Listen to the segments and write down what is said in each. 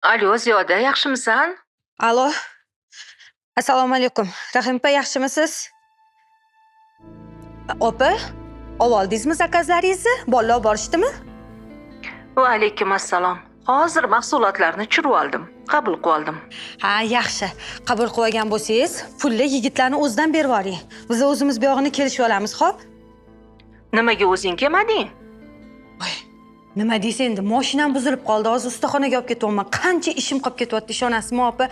Alo, Ziyoda, yaxshimisan? Alo. Assalomu alaykum. Rahim opa, yaxshimisiz? Opa, oldingizmi zakazlaringizni? Bolalar borishdimi? Va alaykum assalom. Hozir mahsulotlarni tushirib oldim. Qabul qilib oldim. Ha, yaxshi. Qabul qilib olgan bo'lsangiz, pulni yigitlarni o'zidan berib yuboring. Biz o'zimiz bu yog'ini kelishib olamiz, xo'p? Nimaga o'zing kelmading? Nima deysiz endi? Mashinam buzilib qoldi. Hozir ustaxonaga olib ketyapman. Qancha ishim qolib ketyapti, ishonasizmi, opa?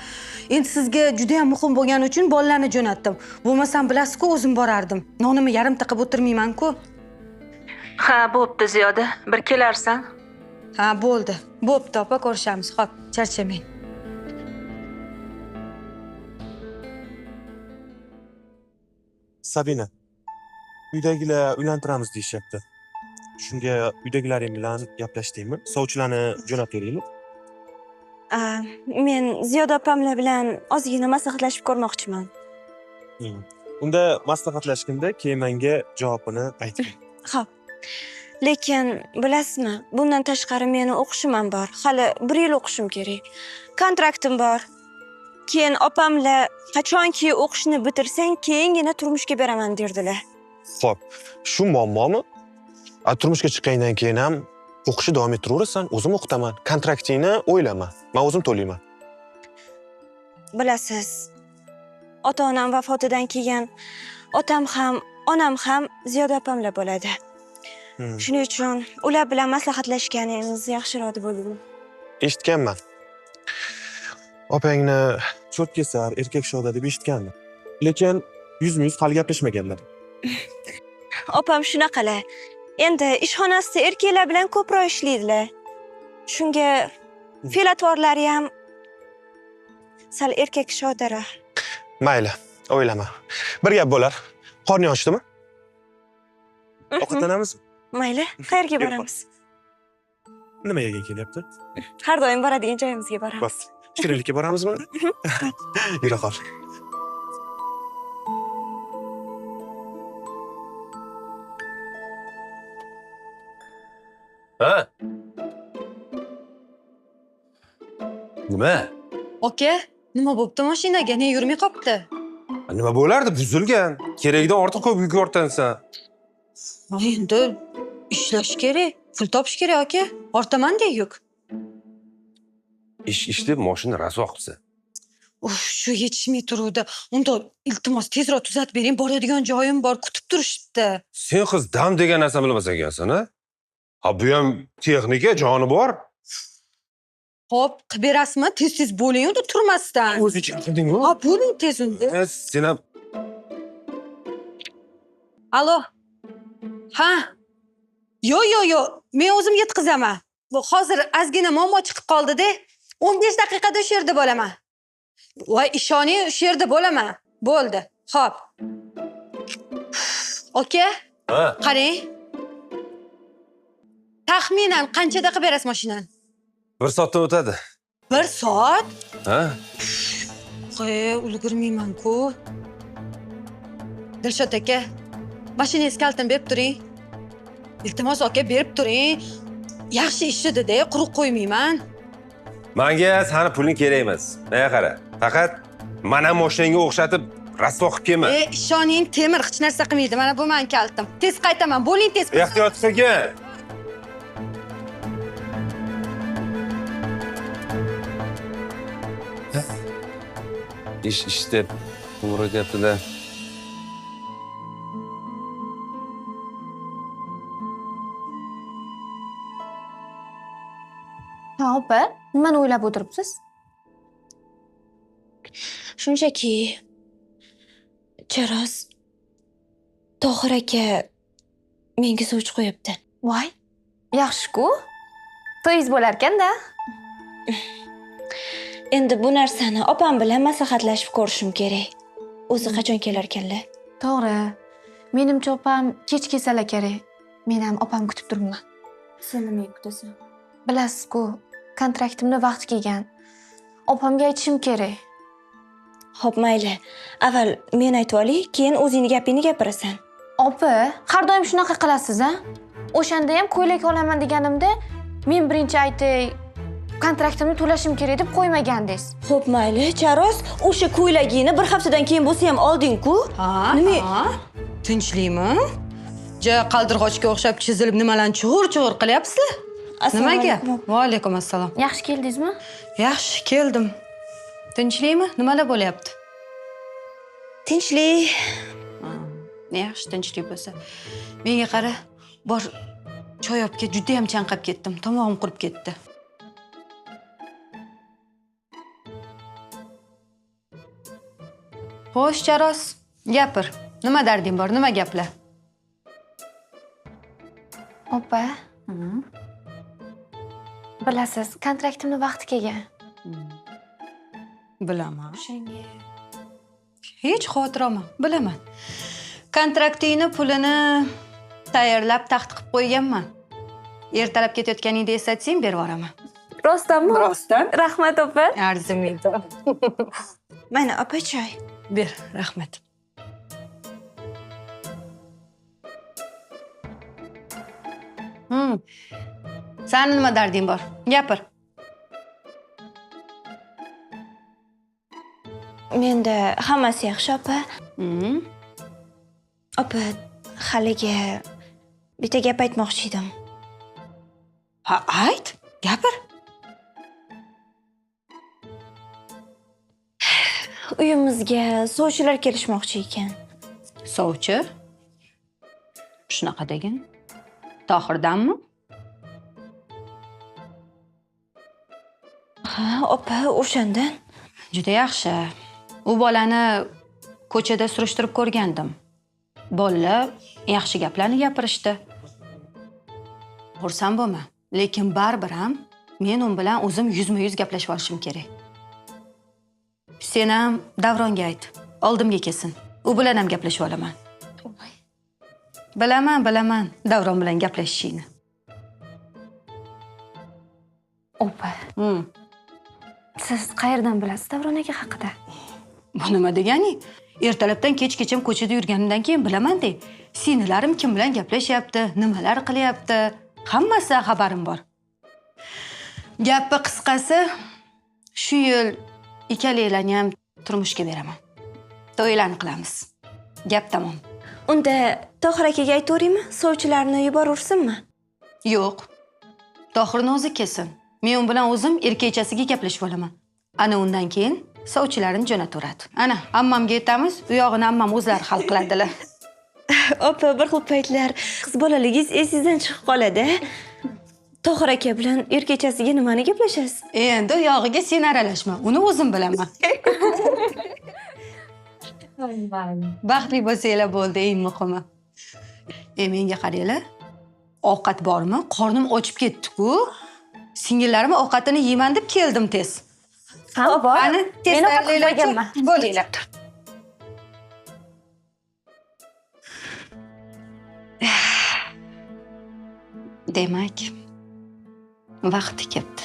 Endi sizga juda ham muhim bo'lgani uchun bolalarni jo'natdim. Bo'lmasam bilasiz-ku, o'zim borardim. Nonimni yarimta qilib o'tirmayman-ku. Ha, bo'pti Ziyoda. Bir kelarsan. Ha, bo'ldi. Bo'pti, opa, ko'rishamiz. Xo'p, charchamang. Sabina, uydagilar uylantiramiz deyishyapti. Shunga uydagilaring bilan gaplashdingmi? Sovchilarni jo'natib beraymi? Men Ziyoda opamlar bilan ozgina maslahatlashib ko'rmoqchiman. Unda maslahatlashganda keyin menga javobini ayting. Xo'p. Lekin bilasizmi, bundan tashqari meni o'qishim ham bor. Hali 1 yil o'qishim kerak. Kontraktim bor. Keyin opamlar qachonki o'qishni bitirsang, keyingina turmushga beraman derdilar. Xo'p, shu muammomi? Turmushga chiqqandan keyin ham o'qishni davom ettiraverasan, o'zim o'qitaman. Kontraktingni o'ylama. Men o'zim to'layman. Bilasiz, ota-onam vafotidan keyin otam ham, onam ham Ziyoda opamlar bo'ladi. Shuning uchun ular bilan maslahatlashganingiz yaxshiroq deb o'ylayman. Eshitganman. Opangni cho'tkesar, erkak shoda deb eshitganman. Lekin yuzma-yuz hali gaplashmaganlar. Opam shunaqalar. Endi ishxonasida erkaklar bilan ko'proq ishlaydilar. Shunga fe'l-atvorlari ham sal erkak shodaroq. Mayli, o'ylama. Bir gap bo'lar. Qorning ochdimi? Ovqatlanamizmi? Mayli, qayerga boramiz? Nima yerga kelyapti? Har doim boradigan joyimizga boramiz. Bas. Shirinlikka boramizmi? Yura qol. Ha? Nima? Oka, nima bo'pti mashinaga? Ne yurmay qopti? Nima bo'lardi? Buzilgan. Kerakdan ortiq ko'p yuk ortansan. Endi ishlash kerak, pul topish kerak, aka. Ortaman-da yuk. Ish deb mashina rasvo qilsa. Shu yetishmay turuvdi. Unda iltimos tezroq tuzatib bering, boradigan joyim bor, kutib turishibdi. Sen qiz dam degan narsa bilmas ekansan, ha? Ha, bu ham texnika, joni bor. Xo'p, qilib berasizmi? Tez-tez bo'ling, unda turmasdan. O'zing qildingmi? Ha, bo'ling tez unda. Sen ham Alo. Ha. Yo. Men o'zim yetkazaman. Bu hozir ozgina muammo chiqib qoldi-da. 15 daqiqada shu yerda bo'laman. Voy, ishoning, shu yerda bo'laman. Bo'ldi. Xo'p. Oka? ha, Qarang. Taxminan qanchada qilib berasiz mashinani? 1 soatdan o'tadi. 1 soat? Ha? Ulgurmayman-ku. Dilshod aka, mashinangiz kalitini berib turing. Iltimos aka, berib turing. Yaxshi ishidi-da, quruq qo'ymayman. Menga sani puling kerak emas. Menga qara. Faqat mana mashinangga o'xshatib rasvo qilib kelma. Ishoning, temir hech narsa qilmaydi. Mana bu men kalitim. Tez qaytaman. Bo'ling tez. Ehtiyot qilgin. İş deb uğraşyapti-da. Ha, opa, nimani o'ylab o'tiribsiz? Shunchaki Charoz Tohir aka menga sovchi qo'yibdi. Voy, yaxshi-ku. To'yingiz bo'lar-ekan-da. Endi bu narsani opam bilan maslahatlashib ko'rishim kerak. O'zi qachon kelar ekanlar? To'g'ri. Menimcha opam kech kelsalar kerak. Men ham opam kutib turibman. Sen nima kutasan? Bilasiz-ku, kontraktimni vaqti kelgan. Opamga aytishim kerak. Xo'p, mayli. Avval men aytib olay, keyin o'zingni gapingni gapirasan. Opa, har doim shunaqa qilasiz, a? O'shanda ham ko'ylak olaman deganimda, men birinchi aytay, kontraktimni to'lashim kerak deb qo'ymagandingiz. Xo'p, mayli, Charos, o'sha ko'ylagingni bir haftadan keyin bo'lsa ham olding-ku. Ha? Nima? Ha? Tinchlikmi? Ja qaldirg'ochga o'xshab chizilib nimalarni chug'ur-chug'ur qilyapsizlar? Assalomu Nimaga? alaykum. Va alaykum assalom. Yaxshi keldingizmi? Yaxshi, keldim. Tinchlikmi? Nimalar bo'lyapti? Tinchlik. Yaxshi, tinchlik bo'lsa. Menga qara, bor choy olib ket, juda ham chanqab ketdim. Tomog'im qurib ketdi. Xo'sh, Charos, gapir. Nima darding bor? Nima gaplar? Opa, bilasiz, kontraktimni vaqti kelgan. Bilaman. O'shanga Hech xavotir olma, bilaman. Kontraktingni pulini tayyorlab taxt qilib qo'yganman. Ertalab ketayotganingda eslatsang berib yuboraman. Rostdanmi? Rostdan? Rahmat, opa. Arzimaydi. Mana, opa, choy. Ber, rahmat. Sani nima darding bor? Gapir. Menda hammasi yaxshi, opa. Opa, haliga bitta gap aytmoqchi edim. Ha, ayt, gapir. Uyimizga sovchilar kelishmoqchi ekan. Sovchi? Shunaqa degin? Tohirdanmi? Ha, opa, o'shandan. Juda yaxshi. U bolani ko'chada surishtirib ko'rgandim. Bolalar yaxshi gaplarni gapirishdi. Xursand bo'lma, lekin baribir ham men u bilan o'zim yuzma-yuz gaplashib olishim kerak. Sen ham Davronga ayt, oldimga kelsin. U bilan ham gaplashib olaman. Bilaman, Davron bilan gaplashishingni. opa, siz qayerdan bilasiz Davron aka haqida? Bu nima degani? Ertalabdan kechgacha ko'chada yurganimdan keyin bilaman-de. Singllarim kim bilan gaplashyapti, nimalar qilyapti, hammasidan xabarim bor. Gapi qisqasi, shu yil ikkalalarni ham turmushga beraman. To'ylarni qilamiz. Gap tamom. Unda Tohir akaga aytaveraymi? Sovchilarni yuborursinmi? Yo'q. Tohirni o'zi kelsin. Men u bilan o'zim erkakchasiga gaplashib olaman. Ana undan keyin sovchilarni jo'nataveradi. Ana, ammamga aytamiz, u yog'ini ammam o'zlari hal qiladilar. Opa, bir xil paytlar qiz bolaligingiz esingizdan chiqib qoladi. Tohir aka bilan erkakchasiga nimani gaplashasiz? Endi u yog'iga sen aralashma. Uni o'zim bilaman. Baxtli bo'lsanglar bo'ldi, eng muhimi. Menga qaranglar. Ovqat bormi? Qornim ochib ketdi-ku. Singillarim ovqatini yeyman deb keldim tez. Ha, bor. Ana, tez Men ovqat tayyorlaylar. qo'yganman. Bo'linglar. Demak, vaqti keldi.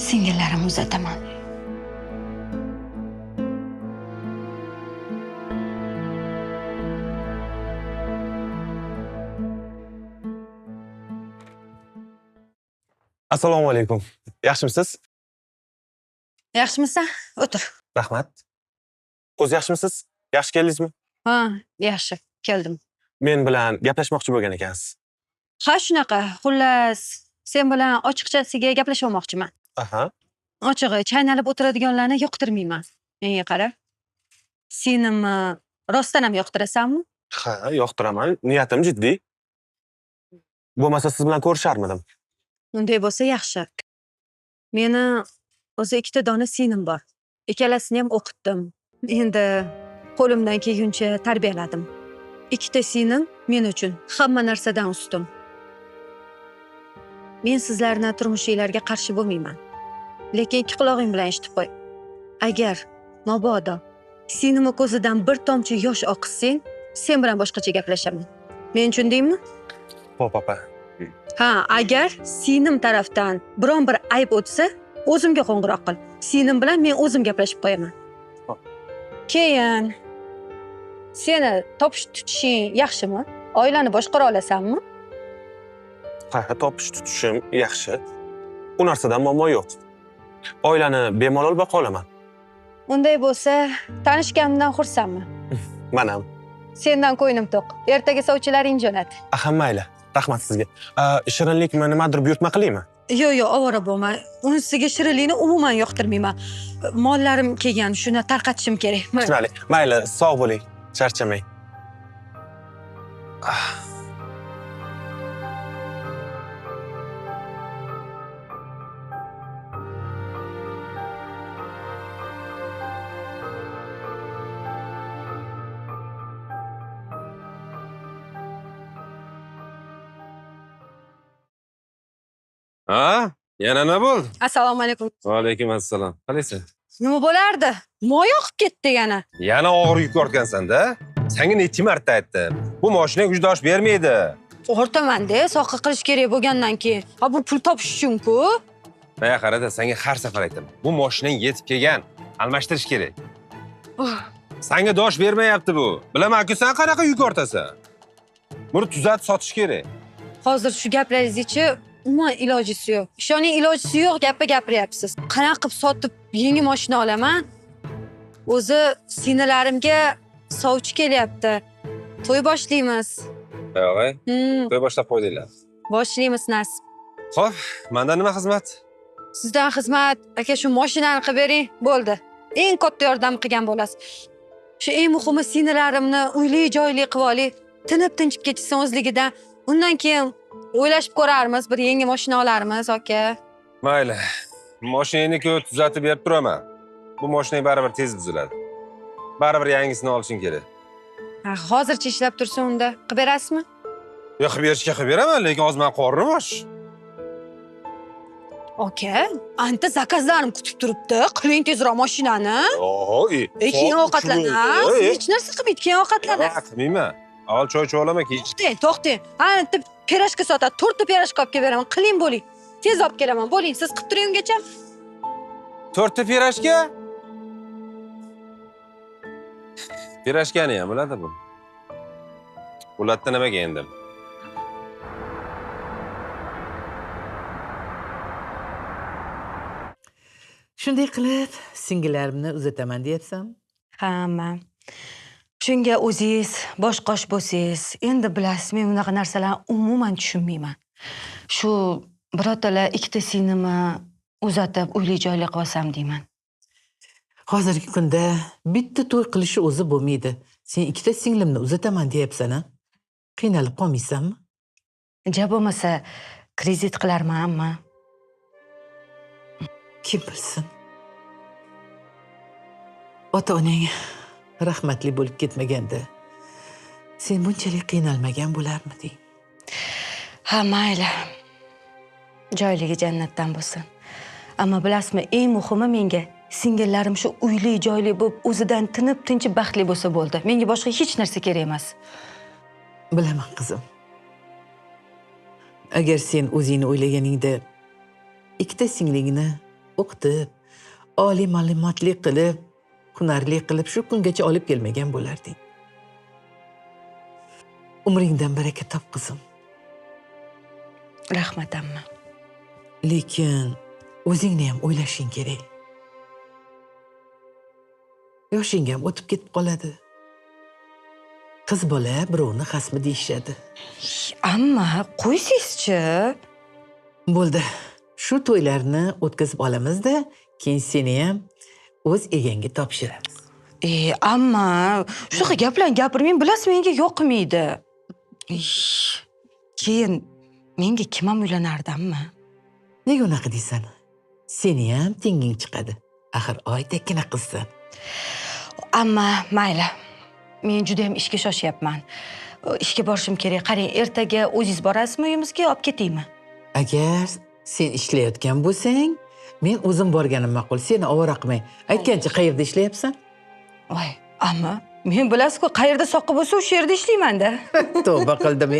Singillarim uzataman. Assalomu alaykum. Yaxshimisiz? Yaxshimisan? O'tir. Rahmat. O'zi yaxshimisiz? Yaxshi keldingizmi? Ha, yaxshi, keldim. Men bilan gaplashmoqchi bo'lgan ekansiz. Ha, shunaqa. Xullas, sen bilan ochiqchasiga gaplashmoqchiman. Aha. Ochig'i, chaynalib o'tiradiganlarni yoqtirmayman. Menga qara. Senimi rostdan ham yoqtirasanmi? Ha, yoqtiraman. Niyatim jiddiy. Bo'lmasa siz bilan ko'risharmidim. Unday bo'lsa yaxshi. Meni o'zi ikkita dona singlim bor. Ikkalasini ham o'qitdim. Endi qo'limdan kelguncha tarbiyaladim. Ikkita singlim men uchun hamma narsadan ustun. Men sizlarni turmushingizlarga qarshi bo'lmayman. Lekin ikki quloqing bilan eshitib qo'y. Agar mabodo singlimni ko'zidan bir tomchi yosh oqizsang, sen bilan boshqacha gaplashaman. Men tushundingmi? Xo'p, opa. Ha, agar singlim tarafdan biron bir ayb o'tsa, o'zimga qo'ng'iroq qil. Singlim bilan men o'zim gaplashib qo'yaman. Keyin seni topish tutishing yaxshimi? Oilani boshqara olasanmi? Ha, topish tutishim yaxshi. U narsadan muammo yo'q. Oilani bemalol boqa olaman. Unday bo'lsa, tanishganimdan xursandman. Men ham. Sendan ko'nglim to'q. Ertaga sovchilaring jo'nat. Aha, mayli. Rahmat sizga. Shirinlikmi nimadir buyurtma qilaymi? Yo'q, ovora bo'lma. Unisiga shirinlikni umuman yoqtirmayman. Mollarim kelgan, shuni tarqatishim kerak. Tushunali. Mayli, sog' bo'ling. Charchamang. Ha? Yana nima bo'ldi? Assalomu alaykum. Va alaykum assalom. Qalaysan? Nima bo'lardi? Moy yoqib ketdi yana. Yana og'ir yuk ortgansan-da. Senga necha marta aytdim. Bu mashina gujdosh bermaydi. O'rtamanda soqqa qilish kerak bo'lgandan keyin. Ha bu pul topish uchun-ku. Mana qarada, senga har safar aytaman. Bu mashinang yetib kelgan. Almashtirish kerak. Senga dosh bermayapti bu. Bilaman-ku, sen qanaqa yuk ortasan? Buni tuzatib sotish kerak. Hozir shu gaplaringizchi umuman ilojisi yo'q. Ishoning ilojisi yo'q gapni gapiryapsiz. Qanaqa qilib sotib yangi mashina olaman? O'zi sinalarimga sovchi kelyapti. To'y boshlaymiz. Yo'q, to'y boshlab qo'ydinglar. Boshlaymiz nasib. Xo'p, mendan nima xizmat? Sizdan xizmat, aka shu mashinani qilib bering, bo'ldi. Eng katta yordam qilgan bo'lasiz. Shu eng muhimi sinalarimni uyli joyli qilib oling. Tinib tinchib ketsin o'zligidan. Undan keyin o'ylashib ko'rarmiz, bir yangi mashina olarmiz, aka. Mayli. Mashinangni tuzatib berib turaman. Bu mashinang baribir tez buziladi. Baribir yangisini olishing kerak. Hozircha ishlab tursin unda. Qilib berasizmi? Yo'q, qilib berishga qilib beraman, lekin hozir men qornim och. Aka, anta zakazlarim kutib turibdi. Qiling tezroq mashinani. Keyin ovqatlan. Hech narsa qilmaydi, keyin ovqatlanasiz. Qilmayman. Avval choy olama keyin. To'xtang. Anta pirojka sotadi. 4 ta pirojka olib kelib beraman. Qiling bo'ling. Tez olib kelaman. Bo'ling, siz qilib turing ungacha. 4 ta pirojka? Pirojkani ham biladi bu. Ulatda nimaga endi? Shunday qilib, singillarimni uzataman deyapsan? Hamma. Shunga o'zingiz bosh-qosh bo'lsangiz, endi bilasiz, men bunaqa narsalarni umuman tushunmayman. Shu birotalar ikkita singlimi uzatib, uyli joyli qilib olsam deyman. Hozirgi kunda bitta to'y qilishi o'zi bo'lmaydi. Sen ikkita singlimni uzataman deyapsan-a? Qiynalib qolmaysanmi? Ja bo'lmasa, kredit qilarmanmi? Kim bilsin? Ota-onang rahmatli bo'lib ketmaganda sen bunchalik qiynalmagan bo'larmiding? Ha, mayli. Joyligi jannatdan bo'lsin. Ammo bilasizmi, eng muhimi menga singillarim shu uyli joyli bo'lib, o'zidan tinib, tinchib baxtli bo'lsa bo'ldi. Menga boshqa hech narsa kerak emas. Bilaman qizim. Agar sen o'zingni o'ylaganingda ikkita singlingni o'qitib, oliy ma'lumotli qilib, hunarli qilib shu kungacha olib kelmagan bo'larding. Umringdan baraka top qizim. Rahmat amma. Lekin o'zingni ham o'ylashing kerak. Yoshing ham o'tib ketib qoladi. Qiz bola birovni xasmi deyishadi. Amma, qo'ysizchi. Bo'ldi. Shu to'ylarni o'tkazib olamiz-da, keyin seni ham o'z egangga topshiramiz. Amma, shunaqa gaplarni gapirmang, bilasiz, menga yoqmaydi. Keyin menga kim ham uylanardi, amma? Nega unaqa deysan? Seni ham tenging chiqadi. Axir oydakkina qizsan. Amma, mayli. Men juda ham ishga shoshyapman. Ishga borishim kerak. Qarang, ertaga o'zingiz borasizmi uyimizga, olib ketaymi? Agar sen ishlayotgan bo'lsang, men o'zim borganim ma'qul. Seni ovora qilmay. Aytgancha qayerda ishlayapsan? Voy, amma, men bilasiz-ku, qayerda soqqa bo'lsa, o'sha yerda ishlayman-da. Tavba qildim,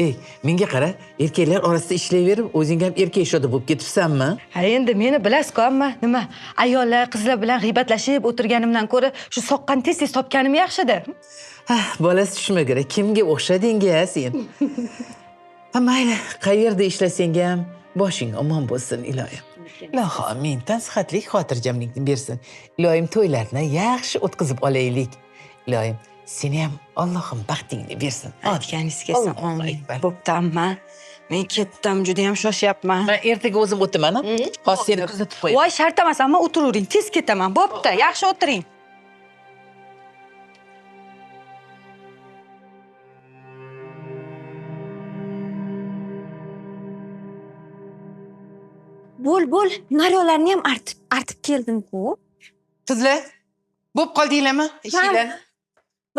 ey. Menga qara, erkaklar orasida ishlayverib, o'zing ham erkak shoda bo'lib ketibsanmi? Ha, endi meni bilasiz-ku, amma, nima? Ayollar, qizlar bilan g'iybatlashib o'tirganimdan ko'ra, shu soqqani tez-tez topganim yaxshi-da. Bolasi tushmagur, kimga o'xshading-a sen? Ha, mayli, qayerda ishlasang ham, boshing omon bo'lsin iloyim. Ilohi amindan sihatlik, xotirjamlikni bersin. Iloyim to'ylarni yaxshi o'tkazib olaylik. Iloyim seni ham Allohim baxtingni bersin. Aytganingiz kelsin. Allohu Amin. akbar. Bo'pti amma. Men ketdim, juda ham shoshyapman. Men ertaga o'zim o'taman. Hozir seni kuzatib qo'yaman. Voy, shart emas, amma o'tiravering, tez ketaman. Bo'pti, yaxshi o'tiring. Bo'l, naryolarni ham artib keldim-ku. Qizlar, bo'p qoldinglarmi? Ishinglar.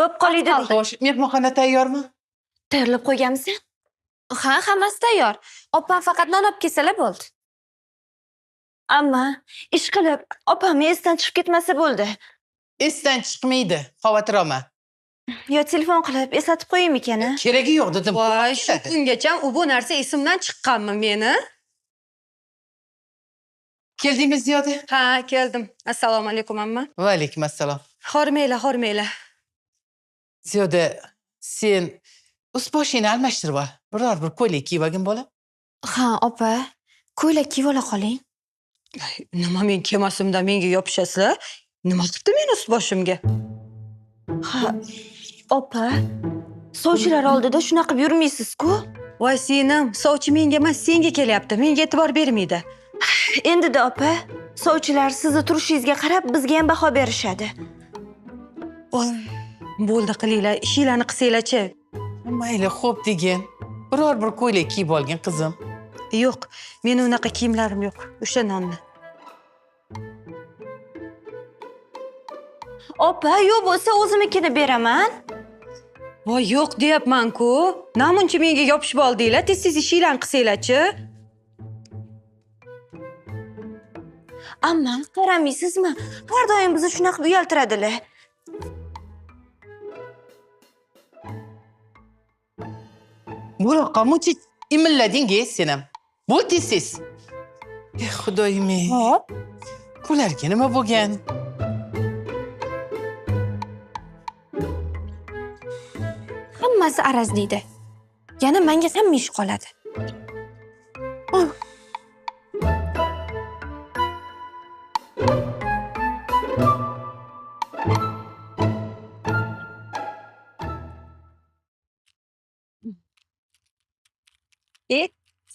Bo'p qoldi. Xo'sh, mehmonxona tayyormi? Tayyorlab qo'yganmisan? Ha, hammasi tayyor. Opam faqat non olib kelsalar bo'ldi. Amma ish qilib opamni esdan chiqib ketmasa bo'ldi. Esdan chiqmaydi, xavotir olma. Yo telefon qilib eslatib qo'yaymikan? Keragi yo'q dedim. Voy, shu kungacha bu narsa esimdan chiqqanmi meni? Keldingmi Ziyoda? Ha, keldim. Assalomu alaykum amma. Va alaykum assalom. Hormaylar. Ziyoda, sen ust-boshingni almashtirib ol. Biror bir ko'ylak kiyib olgin bola. Ha, opa, ko'ylak kiyib ola qoling. Nima men kiymasimda menga yopishasizlar? Nima qilibdi men ust-boshimga? Ha, opa, sovchilar oldida shunaqa qilib yurmaysiz-ku. Voy, senim, sovchi menga emas, senga kelyapti. Menga e'tibor bermaydi. Endi-da opa, sovchilar sizni turishingizga qarab bizga ham baho berishadi. Voy, bo'ldi qilinglar, ishinglarni qilsanglar-chi. Mayli, xo'p degin. Biror bir ko'ylak kiyib olgin qizim. Yo'q, meni unaqa kiyimlarim yo'q. O'sha nonni. Opa, yo'q bo'lsa o'zimnikini beraman. Voy, yo'q deyapman-ku. Namuncha menga yopishib oldinglar, tez-tez ishinglarni qilsanglar-chi. Amma qaramaysizmi? Har doim bizni shunaqa uyaltiradilar. Bunaqa muncha imillading-e sen ham. Bo'l tez-tez. Xudoyim-ey. Hop. Bularga nima bo'lgan? Hammasi arazlaydi. Yana menga hamma ish qoladi.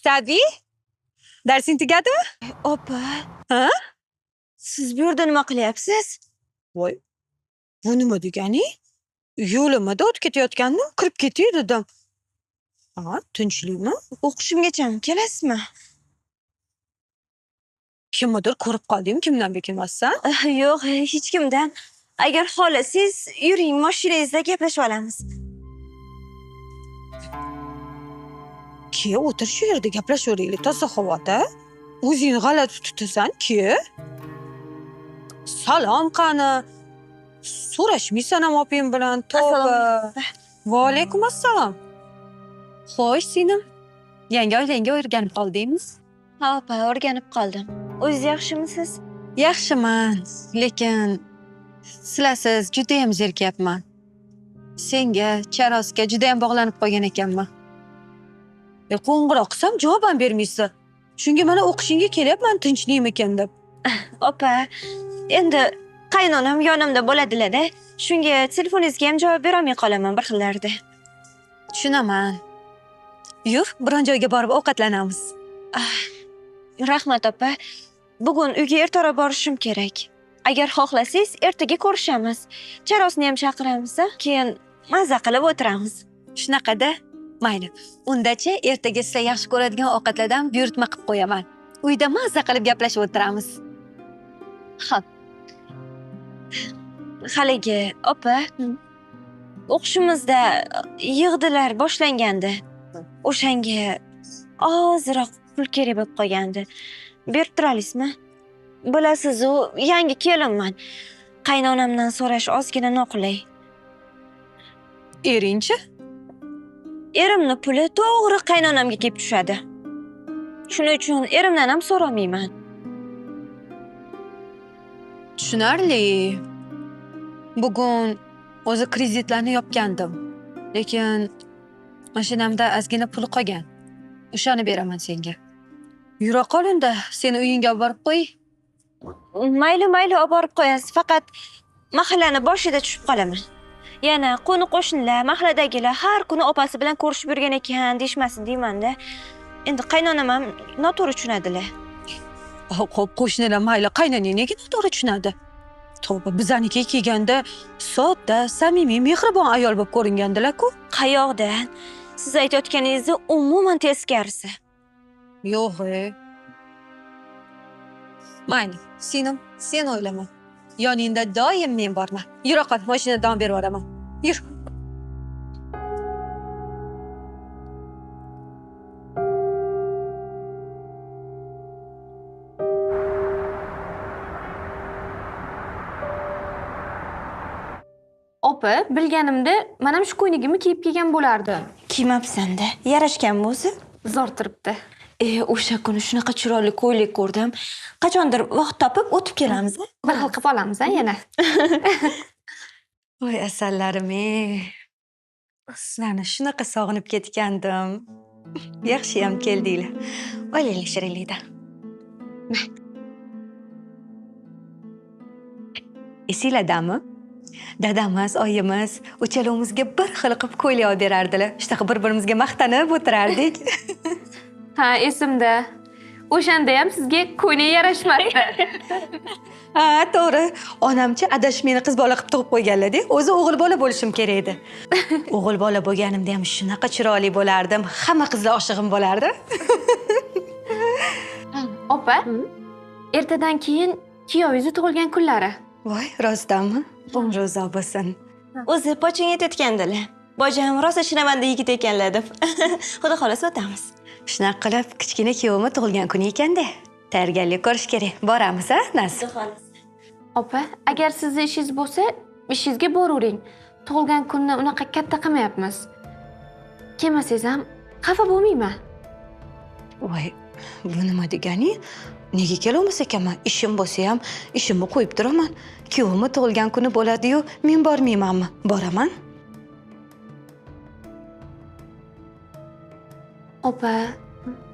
Sadi? Darsing tugadimi? Opa, Ha? siz bu yerda nima qilyapsiz? Voy, bu nima degani? Yo'limda o'tib ketayotgandim, kirib ketay dedim. Ha, tinchlikmi? O'qishimgacham kelasizmi? Kimnidir ko'rib qoldim, kimdan bekinmassan? Yo'q, hech kimdan. Agar xohlasangiz, yuring, mashinangizda gaplashib olamiz. Ki, o'tir shu yerda gaplashaveraylik, toza havoda. O'zingni g'alati tutasan-ki. Salom qani? So'rashmaysan ham oping bilan. Tavba. Va alaykum assalom. Xo'sh, senim yangi oilangga o'rganib qoldingmi? Ha, opa, o'rganib qoldim. O'zingiz yaxshimisiz? Yaxshiman, lekin sizlarsiz juda ham zerikayapman. Senga, Charosga juda ham bog'lanib qolgan ekanman. Qo'ng'iroq qilsam javob ham bermaysiz. Shunga mana o'qishingga kelyapman, tinchlikmikan deb. Opa, endi qaynonam yonimda bo'ladilar-da. Shunga telefoningizga ham javob bera olmay qolaman bir xillarda. Tushunaman. Yur, biron joyga borib ovqatlanamiz. Rahmat opa. Bugun uyga ertaroq borishim kerak. Agar xohlasangiz, ertaga ko'rishamiz. Charosni ham chaqiramiz, keyin mazza qilib o'tiramiz. Shunaqada, mayli. Undachi ertaga sizlar yaxshi ko'radigan ovqatlardan buyurtma qilib qo'yaman. Uyda mazza qilib gaplashib o'tiramiz. Xo'p. Haligi opa, o'qishimizda yig'dilar boshlangandi. O'shanga ozroq pul kerak bo'lib qolgandi. Berib turasizmi? Bilasiz, u yangi kelinman. Qaynonamdan so'rash ozgina noqulay. Eringchi? Erimni puli to'g'ri qaynonamga kelib tushadi. Shuning uchun erimdan ham so'ramayman. Tushunarli. Bugun o'zi kreditlarni yopgandim. Lekin mashinamda ozgina pul qolgan. O'shani beraman senga. Yura qol endi, seni uyingga olib borib qo'y. Mayli, olib borib qo'yasiz. Faqat mahallani boshida tushib qolaman. Yana qo'ni qo'shnilar, mahalladagilar har kuni opasi bilan ko'rishib yurgan ekan, deyishmasin deyman-da. Endi qaynonam ham noto'g'ri tushunadilar. Xo'p, qo'shnilar mayli, qaynonang nega noto'g'ri tushunadi? Tavba, bizanikiga kelganda sodda, samimiy, mehribon ayol bo'lib ko'ringandilar-ku. Qayoqdan? Siz aytayotganingizni umuman teskarisi. Yo'q. Mayli, sen o'ylama. Yoningda doim men borman. Yura qol, mashinada dam berib yuboraman. Yur. Opa, bilganimda mana shu ko'ynagimni kiyib kelgan bo'lardi. Kiymabsan-da. Yarashganmi o'zi? Zo'r turibdi. O'sha kuni shunaqa chiroyli ko'ylak ko'rdim. Qachondir vaqt topib o'tib kelamiz. Bir xil qilib olamiz yana. Voy asallarim, sizlarni shunaqa sog'inib ketgandim. Yaxshiyam keldinglar. Olaylik shirinlikda. Esinglardami? Dadamiz, oyimiz uchalovimizga bir xil qilib ko'ylak olib berardilar. Shunaqa bir-birimizga maqtanib o'tirardik. Ha, esimda. O'shanda ham sizga ko'ylak yarashmadi. Ha, to'g'ri. Onamchi adashib meni qiz bola qilib tug'ib qo'yganlar-da. O'zi o'g'il bola bo'lishim kerak edi. O'g'il bola bo'lganimda ham shunaqa chiroyli bo'lardim. Hamma qizlar oshig'im bo'lardi. Opa, ertadan keyin kuyovingiz tug'ilgan kunlari. Voy, rostdanmi? Umri uzoq bo'lsin. O'zi poching aytayotgandilar. Bojam rosa shinaman yigit ekanlar deb. Xudo xolasa o'tamiz. Shunaqa qilib kichkina kuyovim tug'ilgan kuni ekan-da. Tayyorgarlik ko'rish kerak. Boramiz, ha, Nasib? Opa, agar sizni ishingiz bo'lsa, ishingizga boravering. Tug'ilgan kunni unaqa katta qilmayapmiz. Kelmasangiz ham xafa bo'lmayman. Voy, bu nima degani? Nega kelolmas ekanman? Ishim bo'lsa ham ishimni qo'yib turaman. Kuyovim tug'ilgan kuni bo'ladi-yu, men bormaymanmi? Boraman. Opa,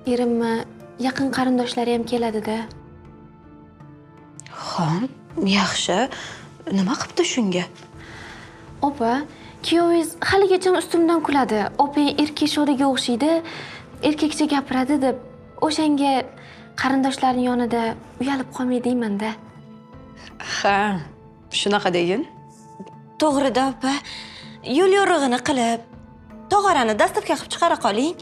erimmi, yaqin qarindoshlari ham keladi-da. Ha, yaxshi. Nima qilibdi shunga? Opa, kuyovingiz haligacha ustimdan kuladi. Opang erkak shodiga o'xshaydi, erkakcha gapiradi deb o'shanga qarindoshlarining yonida uyalib qolmay deyman-da. Ha, shunaqa deyin. To'g'ri-da, opa. Yo'l yorug'ini qilib, tog'orani dasturga qilib chiqara qoling.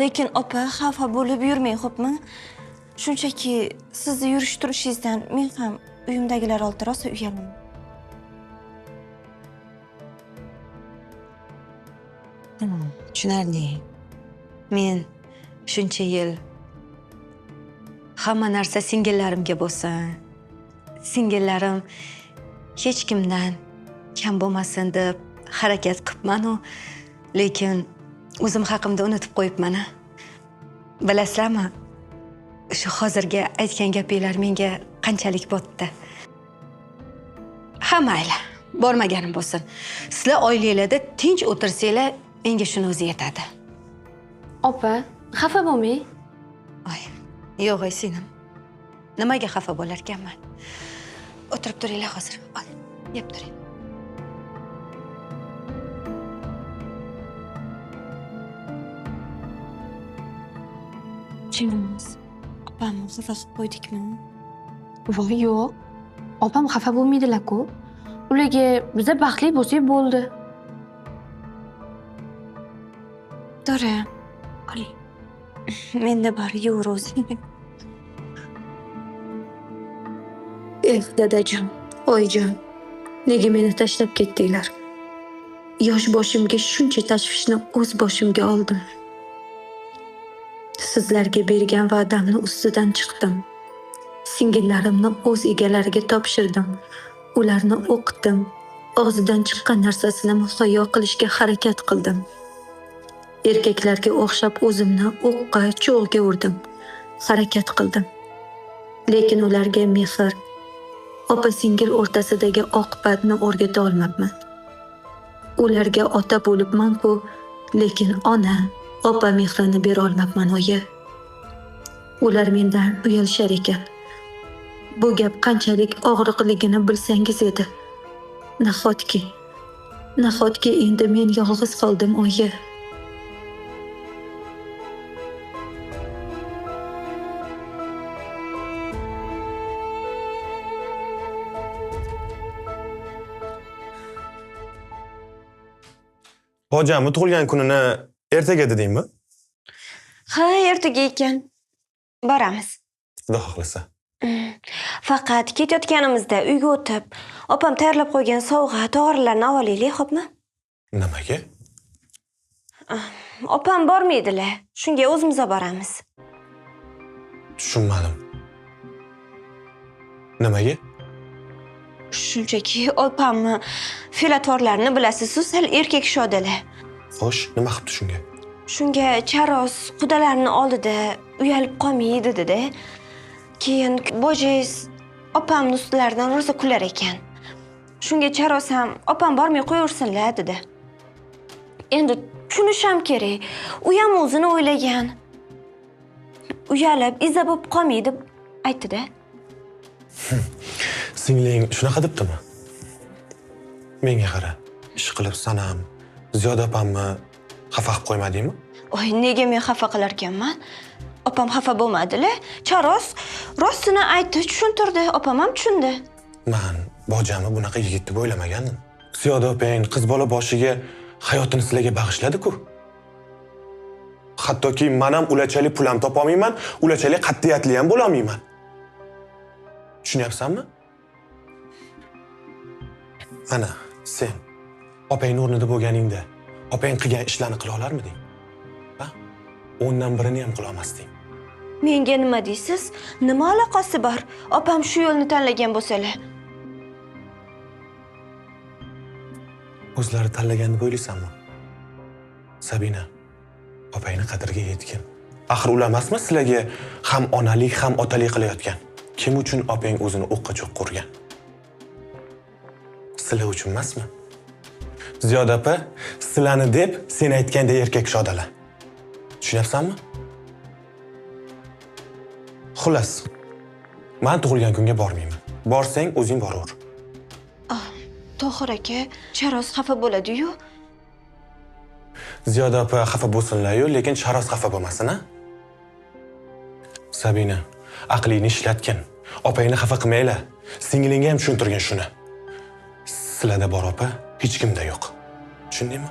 Lekin opa, xafa bo'lib yurmang, xo'pmi? Shunchaki sizni yurish turishingizdan men ham uyimdagilar oldida rosa uyalaman. Tushunarli. Men shuncha yil hamma narsa singillarimga bo'lsin. Singillarim hech kimdan kam bo'lmasin deb harakat qilibman-u, lekin o'zim haqimda unutib qo'yibman. Bilasizlarmi? Shu hozirgi aytgan gapinglar menga qanchalik botdi. Ha, mayli, bormaganim bo'lsin. Sizlar oilanglarda tinch o'tirsanglar, menga shuni o'zi yetadi. Opa, xafa bo'lmang. Ay, yo'q, singlim. Nimaga xafa bo'lar ekanman? O'tirib turinglar hozir. Ol, yeb turing. Chimimiz. Opamni xafa qilib qo'ydikmi? Voy, yo'q. Opam xafa bo'lmaydilar-ku. Ularga biz baxtli bo'lsak bo'ldi. To'g'ri. Oling. Menda bor, yur o'zi. Dadajon, oyijon, nega meni tashlab ketdinglar? Yosh boshimga shuncha tashvishni o'z boshimga oldim. Sizlarga bergan va'damni ustidan chiqdim. Singillarimni o'z egalariga topshirdim. Ularni o'qitdim. Og'zidan chiqqan narsasini muhayyo qilishga harakat qildim. Erkaklarga o'xshab o'zimni o'qqa, cho'g'ga urdim. Harakat qildim. Lekin ularga mehr, opa-singil o'rtasidagi oqibatni o'rgata olmabman. Ularga ota bo'libman-ku, lekin ona, opa mehrini bera olmabman oyi. Ular mendan uyalishar ekan. Bu gap qanchalik og'riqligini bilsangiz edi. Nahotki endi men yolg'iz qoldim oyi. Hojamni tug'ilgan kunini ertaga dedingmi? Ha, ertaga ekan. Boramiz. Xudo xohlasa. Faqat ketayotganimizda uyga o'tib, opam tayyorlab qo'ygan sovg'a, tog'oralarni olaylik, xo'pmi? Nimaga? Opam bormaydilar. Shunga o'zimiz boramiz. Tushunmadim. Nimaga? Shunchaki opamni fe'l-atvorlarini bilasiz-ku, sal erkak shodala. Xo'sh, nima qilibdi shunga? Shunga charos qudalarni oldida uyalib qolmay dedi-da. Keyin bojangiz opamni ustlaridan rosa kular ekan. Shunga charos ham opam bormay qo'yaversinlar dedi. Endi tushunish ham kerak. U ham o'zini o'ylagan. Uyalib, iza bo'lib qolmay deb aytdi-da. Singling shunaqa debdimi? Menga qara. Ish qilib sanam, Ziyoda opamni xafa qilib qo'ymadingmi? Voy, nega men xafa qilar ekanman? Opam xafa bo'lmadilar. Charos rostini aytdi, tushuntirdi. Opam ham tushundi. Men bojamni bunaqa yigit deb o'ylamagandim. Ziyoda opang qiz bola boshiga hayotini sizlarga bag'ishladi-ku. Hattoki men ham ulachali pul ham topa olmayman, ulachali qat'iyatli ham bo'la olmayman. Tushunyapsanmi? Ana, sen opangning o'rnida bo'lganingda, opang qilgan ishlarni qila olarmiding? Ha? 10 dan birini ham qila olmasding. Menga nima deysiz? Nima aloqasi bor? Opam shu yo'lni tanlagan bo'lsalar. O'zlari tanlagan deb o'ylaysanmi? Sabina, opangni qadriga yetgin. Axir ular emasmi sizlarga ham onalik, ham otalik qilayotgan? Kim uchun opang o'zini o'qqa cho'q urgan? Sizlar uchun emasmi? Ziyoda opa, sizlarni deb sen aytganda erkak shodalar. Tushunyapsanmi? Xullas, men tug'ilgan kunga bormayman. Borsang o'zing boraver. Tohir aka, charos xafa bo'ladi-yu. Ziyoda opa xafa bo'lsinlar-yu, lekin Charos xafa bo'lmasin-a? Sabina, aqlingni ishlatgin. Opangni xafa qilmanglar. Singlingga ham tushuntirgin shuni. Sizlarda bor opa, hech kimda yo'q. Tushundingmi?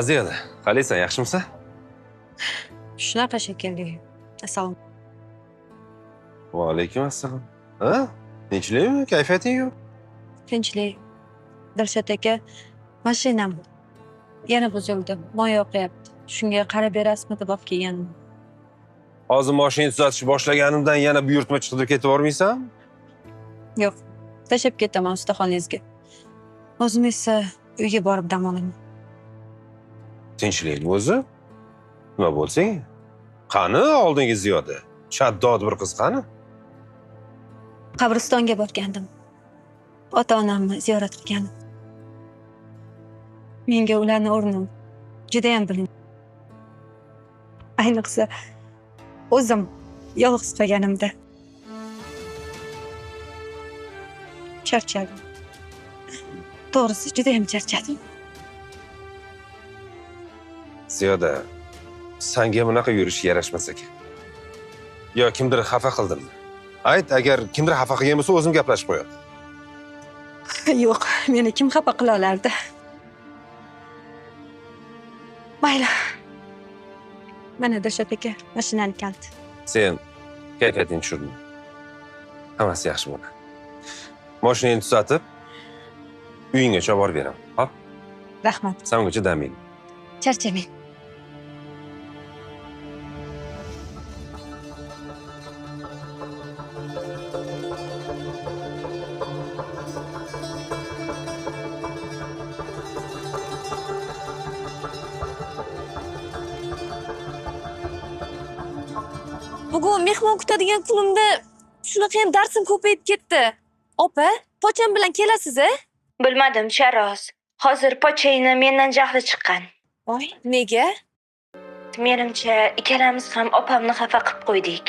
Ziyoda, qalaysan, yaxshimisan? Shunaqa shekilli. Assalom. Va alaykum assalom. Ha? Tinchlikmi? Kayfiyating yo'q? Tinchlik. Dilshod aka, mashinam yana buzildi. Moya oqyapti. Shunga qarab berasizmi deb olib kelgandim. Hozir mashina tuzatishni boshlaganimdan yana buyurtma chiqdi deb ketib bormaysan? Yo'q, tashlab ketaman ustaxonangizga. O'zim esa uyga borib dam olaman. Tinchlik o'zi? Nima bo'lsang? Qani oldingi Ziyoda? Shaddod bir qiz qani? Qabristonga borgandim. Ota-onamni ziyorat qilgandim. Menga ularni o'rni juda ham bilinadi. Ayniqsa o'zim yolg'iz qolganimda. Charchadim. To'g'risi juda ham charchadim. Ziyoda, senga bunaqa yurish yarashmas ekan. Yo kimdir xafa qildimi? Ayt, agar kimdir xafa qilgan bo'lsa, o'zim gaplashib qo'yaman. Yo'q, meni kim xafa qila olardi? Mayli. Mana Dilshod aka, mashinani kalti. Sen kayfiyatingni tushirma. Hammasi yaxshi bo'ladi. Mashinani tuzatib, uyinggacha olib beraman. Hop? Rahmat. Sangacha dam ber. Charchamang. Bugun mehmon kutadigan kunimda shunaqa ham darsim ko'payib ketdi. Opa, pocham bilan kelasiz-a? Bilmadim, Sharoz. Hozir pochayni mendan jahli chiqqan. Voy, nega? Menimcha, ikkalamiz ham opamni xafa qilib qo'ydik.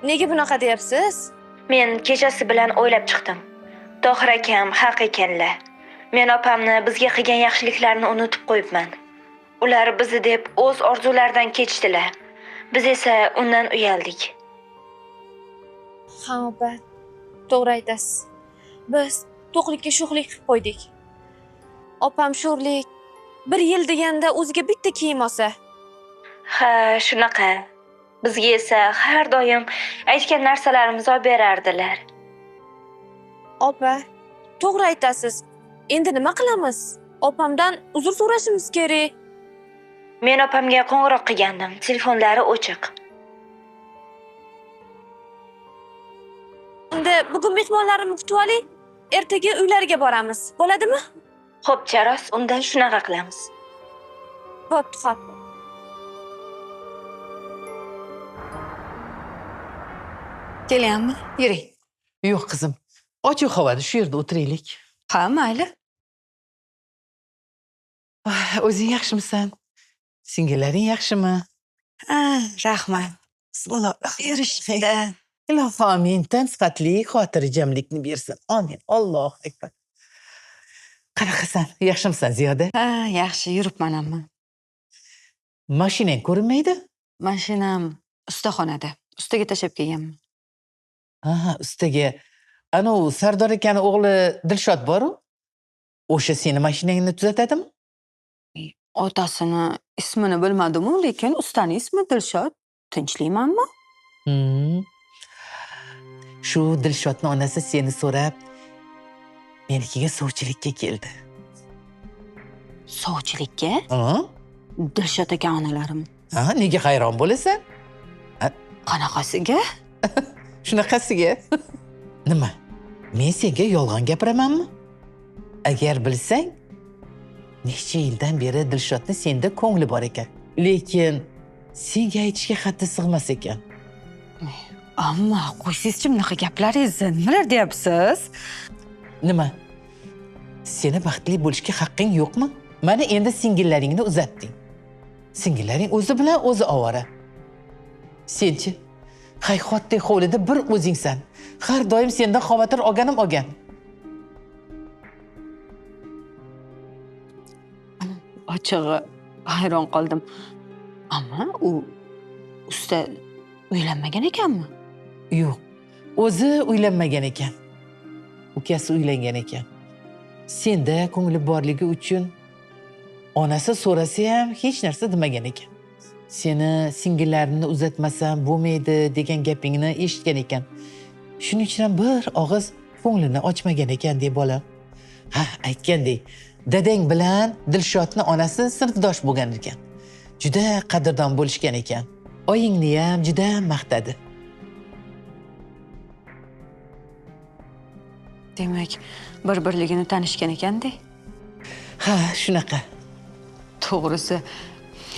Nega bunaqa deyapsiz? Men kechasi bilan o'ylab chiqdim. Tohir akam haq ekanlar. Men opamni bizga qilgan yaxshiliklarini unutib qo'yibman. Ular bizni deb o'z orzularidan kechdilar. Biz esa undan uyaldik. Ha, opa. To'g'ri aytasiz. Biz to'qlikka sho'xlik qilib qo'ydik. Opam sho'rlik 1 yil deganda o'ziga bitta kiyim olsa. Ha, shunaqa. Bizga esa har doim aytgan narsalarimizni olib berardilar. Opa, to'g'ri aytasiz. Endi nima qilamiz? Opamdan uzr so'rashimiz kerak. Men opamga qo'ng'iroq qilgandim. Telefonlari o'chiq. Endi bugun mehmonlarimni kutib oling. Ertaga uylariga boramiz. Bo'ladimi? Xo'p, Charos, undan shunaqa qilamiz. Bo'pti, xo'p. Kelyapmi? Yuring. Yo'q qizim. Ochiq havoda shu yerda o'tiraylik. Ha, mayli. O'zing yaxshimisan? Singillaring yaxshimi? Rahmat. Bismillah. Yurishdi. Ilohim amin. Tinchlik, xotirjamlikni bersin. Amin. Allohu akbar. Qaraqasan, yaxshimisan Ziyoda? Ha, yaxshi yuribman amma. Mashinang ko'rinmaydi? Mashinam ustaxonada. Ustaga tashlab kelganman. Aha, ustaga. Ana u Sardor akani o'g'li Dilshod boru? O'sha seni mashinangni tuzatadimi? Otasini ismini bilmadim-u, lekin ustaning ismi Dilshod. Tinchlikmanmi? Shu Dilshodning onasi seni so'rab menikiga sovchilikka keldi. Sovchilikka? Ha? Dilshod aka onalarim. Ha, nega hayron bo'lasan? Qanaqasiga? Shunaqasiga. Nima? Men senga yolg'on gapiramanmi? Agar bilsang, necha yildan beri Dilshodni senda ko'ngli bor ekan. Lekin senga aytishga haddi sig'mas ekan. Ammo qo'ysizchi bunaqa gaplaringizni. Nimalar deyapsiz? Nima? Seni baxtli bo'lishga haqqing yo'qmi? Mana endi singillaringni uzatding. Singillaring o'zi bilan o'zi ovora. Senchi? Hayhotdek hovlida bir o'zingsan. Har doim sendan xavotir olganim olgan. Ochig'i hayron qoldim. Ammo u usta uylanmagan ekanmi? Yo'q. O'zi uylanmagan ekan. Ukasi uylangan ekan. Senda ko'ngli borligi uchun onasi so'rasa ham hech narsa demagan ekan. Seni singillarini uzatmasam bo'lmaydi degan gapingni eshitgan ekan. Shuning uchun bir og'iz ko'nglini ochmagan ekan deb bolam. Ha, aytgandek, dadang bilan Dilshodni onasi sinfdosh bo'lgan ekan. Juda qadrdon bo'lishgan ekan. Oyingni ham juda maqtadi. Demak, bir-birligini tanishgan ekanda. Ha, shunaqa. To'g'risi,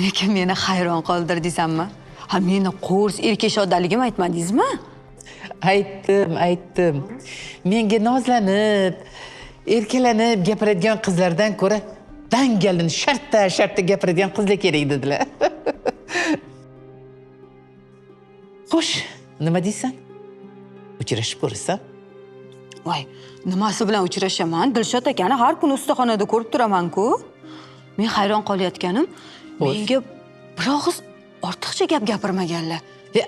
lekin meni hayron qoldirdingizmi? Ha, meni qo'rs erkashodaligim aytmadingizmi? Aytdim. Menga nozlanib, erkalanib gapiradigan qizlardan ko'ra dangalin shartta gapiradigan qizlar kerak dedilar. Xo'sh, nima deysan? Uchrashib ko'rsam? Voy, nimasi bilan uchrashaman? Dilshod akani har kuni ustaxonada ko'rib turaman-ku. Men hayron qolayotganim, menga bir og'iz ortiqcha gap gapirmaganlar.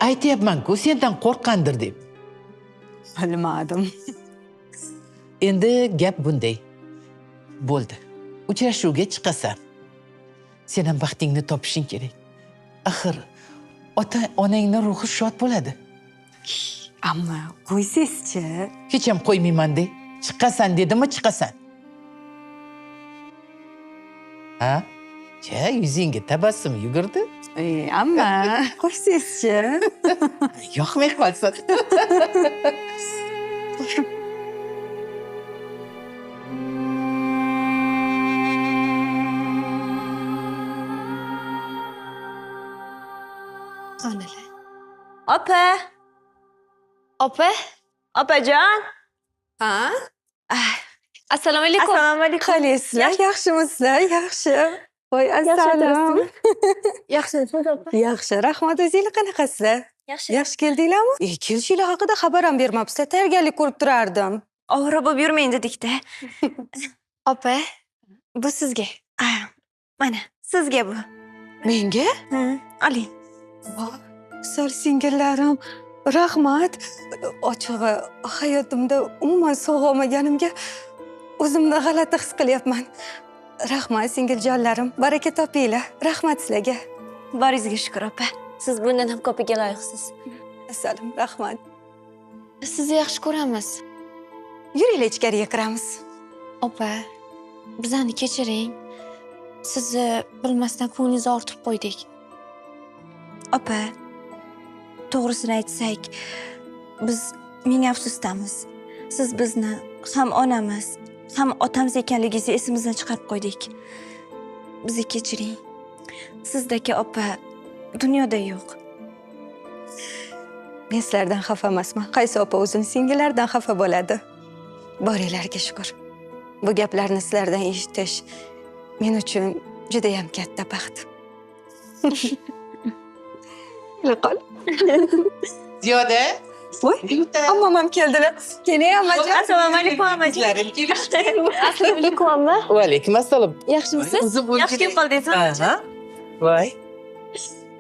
Aytyapman-ku, sendan qo'rqqandir deb. Bilmadim. Endi gap bunday. Bo'ldi. Uchrashuvga chiqasan. Sen ham baxtingni topishing kerak. Axir ota-onangning ruhi shod bo'ladi. Ammo qo'ysizchi. Hech ham qo'ymayman de. Chiqasan dedimi, chiqasan. Ha? yuzingga tabassum yugurdi. Amma, qo'ysangizchi. Yoqmay qolsa. Onalar. Opa, Opa, opajon. Ha? assalomu alaykum. Assalomu alaykum. Qalaysizlar? Yaxshimisizlar? Yaxshi. Voy, assalom. Yaxshimisiz, opa? Yaxshi, rahmat. O'zinglar qanaqasizlar? Yaxshi. Yaxshi keldinglarmi? Kelishinglar haqida xabar ham bermabsizlar. Tayyorgarlik ko'rib turardim. Ovora bo'lib yurmang dedik-da. Opa, bu sizga. Mana, sizga bu. Menga? Oling. Voy, sal singillarim. Rahmat. Ochig'i, hayotimda umuman sog'a olmaganimga o'zimni g'alati his qilyapman. Rahmat, singiljonlarim. Baraka topinglar. Rahmat sizlarga. Boringizga shukur, opa. Siz bundan ham ko'piga loyiqsiz. Assalom, rahmat. Sizni yaxshi ko'ramiz. Yuringlar, ichkariga kiramiz. Opa, bizani kechiring. Sizni bilmasdan ko'nglingizni ortib qo'ydik. Opa, to'g'risini aytsak, biz ming afsusdamiz. Siz bizni ham onamiz, ham otamiz ekanligingizni esimizdan chiqarib qo'ydik. Bizni kechiring. Sizdagi opa dunyoda yo'q. Men sizlardan xafa emasman. Qaysi opa o'zini singillaridan xafa bo'ladi? Boringlarga shukur. Bu gaplarni sizlardan eshitish men uchun juda ham katta baxt. Qol. Ziyoda. Voy, ammam ham keldilar. Keling, ammajon. Assalomu alaykum, amajon. Assalomu alaykum, amma. Va alaykum assalom. Yaxshimisiz? O'zi bo'ldi. Yaxshi kelib qoldingiz. Ha? Voy.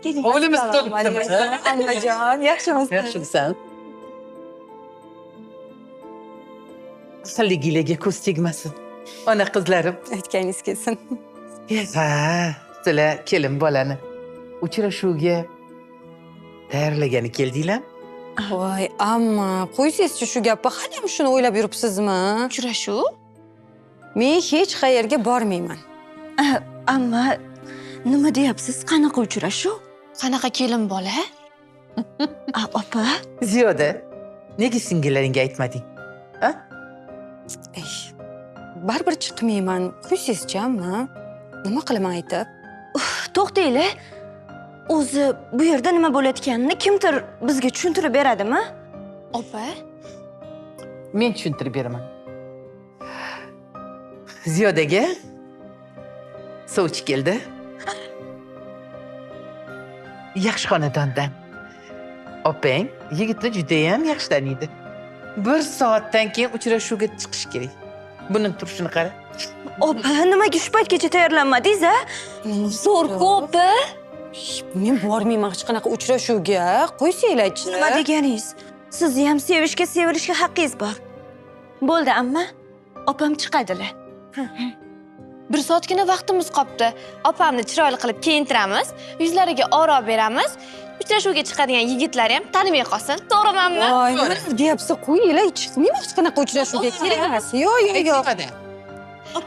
Keling. O'g'limiz Assalomu alaykum, turibdi. ammajon. Yaxshimisiz? Yaxshisan. Qilligilarga ko'z tegmasin. Ona qizlarim. Aytganingiz kelsin. Ha, sizlar kelin bolani uchrashuvga tayyorlagani keldinglar? Voy, amma, qo'ysangizchi shu gapni. Hali ham shuni o'ylab yuribsizmi? Uchrashuv? Men hech qayerga bormayman. Amma nima deyapsiz? Qanaqa uchrashuv? Qanaqa kelin bola? Opa, Ziyoda, nega singillaringga aytmading? Ha? Ey, baribir chiqmayman. Qo'ysangizchi, amma. Nima qilaman aytib? to'xtanglar. O'zi bu yerda nima bo'layotganini kimdir bizga tushuntirib beradimi? Opa, Men tushuntirib beraman. Ziyodaga sovchi keldi. Yaxshi xonadondan. Opang yigitni juda ham yaxshi taniydi. 1 soatdan keyin uchrashuvga chiqish kerak. Buning turishini qara. Opa, nimaga shu paytgacha tayyorlanmadingiz, a? zo'r opa. Men bormayman hech qanaqa uchrashuvga. Qo'ysanglarchi. Nima deganingiz? Sizni ham sevishga, sevilishga haqqingiz bor. Bo'ldi, amma. Opam chiqadilar. 1 soatgina vaqtimiz qolibdi. Opamni chiroyli qilib kiyintiramiz, yuzlariga oro beramiz. Uchrashuvga chiqadigan yigitlar ham tanimay qolsin. To'g'rimanmi? Voy, nima deyapsiz? Qo'yinglar, chiqmayman hech qanaqa uchrashuvga. Kerak emas. Yo'q.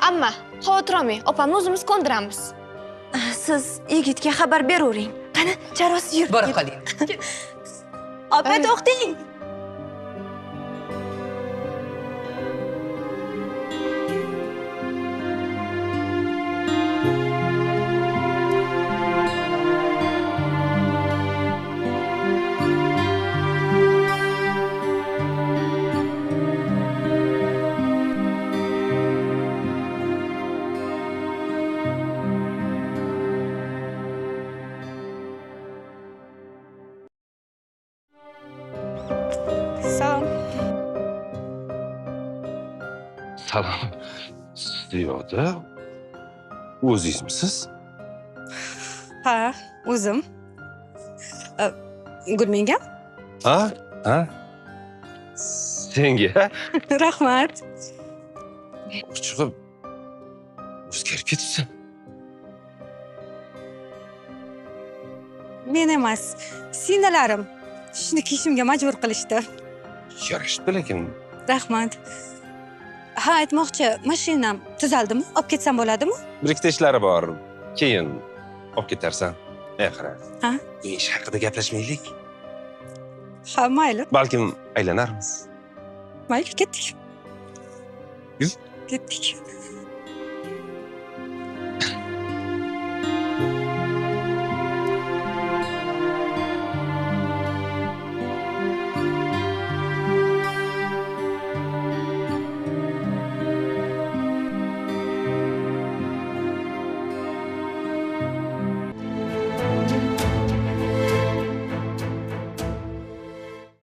Amma, xavotir olmang. Opamni o'zimiz ko'ndiramiz. Siz yigitga xabar beravering. Qani, charosi yur. Bora qoling. Opa, to'xting. Salom. Ziyoda. O'zingizmisiz? Ha, o'zim. Gulmengam? Ha? Ha? Senga? Rahmat. Chiqib o'zgarib ketibsan. Men emas, sinalarim. Shuni kiyishimga majbur qilishdi. Yarashibdi lekin. Rahmat. Ha, aytmoqchi, mashinam tuzaldimi? Olib ketsam bo'ladimi? Bir ikkita ishlari bor. keyin olib ketarsan. Qara. Ha? Bu ish haqida gaplashmaylik. Ha, mayli. Balkim aylanarmiz. Mayli, ketdik. Yuz. Ketdik.